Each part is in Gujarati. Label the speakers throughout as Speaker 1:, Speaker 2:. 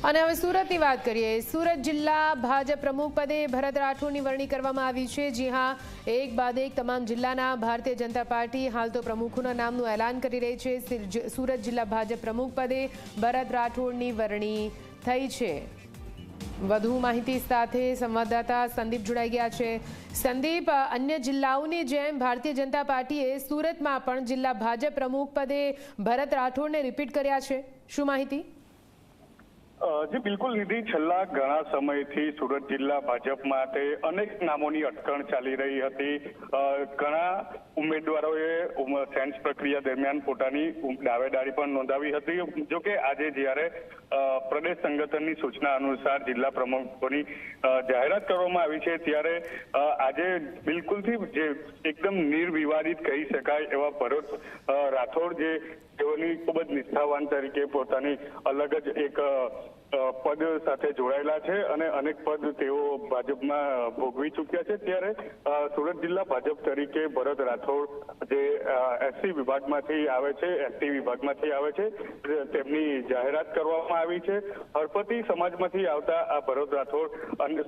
Speaker 1: અને હવે સુરતની વાત કરીએ। સુરત જિલ્લા ભાજપ પ્રમુખ પદે ભરત રાઠોડની વરણી કરવામાં આવી છે। જી હા, એક બાદ એક તમામ જિલ્લાના ભારતીય જનતા પાર્ટી હાલ તો પ્રમુખોના નામનું એલાન કરી રહી છે। સુરત જિલ્લા ભાજપ પ્રમુખ પદે ભરત રાઠોડની વરણી થઈ છે। વધુ માહિતી સાથે સંવાદદાતા સંદીપ જોડાઈ ગયા છે। સંદીપ, અન્ય જિલ્લાઓની જેમ ભારતીય જનતા પાર્ટીએ સુરતમાં પણ જિલ્લા ભાજપ પ્રમુખ પદે ભરત રાઠોડને રિપીટ કર્યા છે, શું માહિતી?
Speaker 2: જી બિલકુલ નિધિ, છેલ્લા ઘણા સમયથી સુરત જિલ્લા ભાજપ માટે અનેક નામોની અટકણ ચાલી રહી હતી। ઘણા ઉમેદવારોએ સેન્સ પ્રક્રિયા દરમિયાન પોતાની દાવેદારી પણ નોંધાવી હતી। જોકે આજે જ્યારે પ્રદેશ સંગઠનની સૂચના અનુસાર જિલ્લા પ્રમુખોની જાહેરાત કરવામાં આવી છે, ત્યારે આજે બિલકુલથી જે એકદમ નિર્વિવાદિત કહી શકાય એવા ભરત રાઠોડ, જે તેઓની ખૂબ જ નિષ્ઠાવાન તરીકે પોતાની અલગ જ એક પદ સાથે જોડાયેલા છે અને અનેક પદ તેઓ ભાજપમાં ભોગવી ચૂક્યા છે। ત્યારે સુરત જિલ્લા ભાજપ તરીકે ભરત રાઠોડ જે એસટી વિભાગમાંથી આવે છે, એસટી વિભાગમાંથી આવે છે, તેમની જાહેરાત કરવામાં આવી છે। હળપતિ સમાજમાંથી આવતા આ ભરત રાઠોડ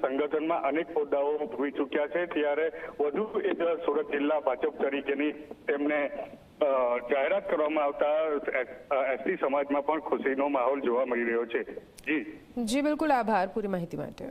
Speaker 2: સંગઠનમાં અનેક હોદ્દાઓ ભોગવી ચૂક્યા છે। ત્યારે વધુ એક સુરત જિલ્લા ભાજપ તરીકેની તેમને જાહેરાત કરવામાં આવતા એસટી સમાજમાં પણ ખુશીનો માહોલ જોવા મળી રહ્યો છે। જી
Speaker 1: બિલકુલ, આભાર પૂરી માહિતી માટે।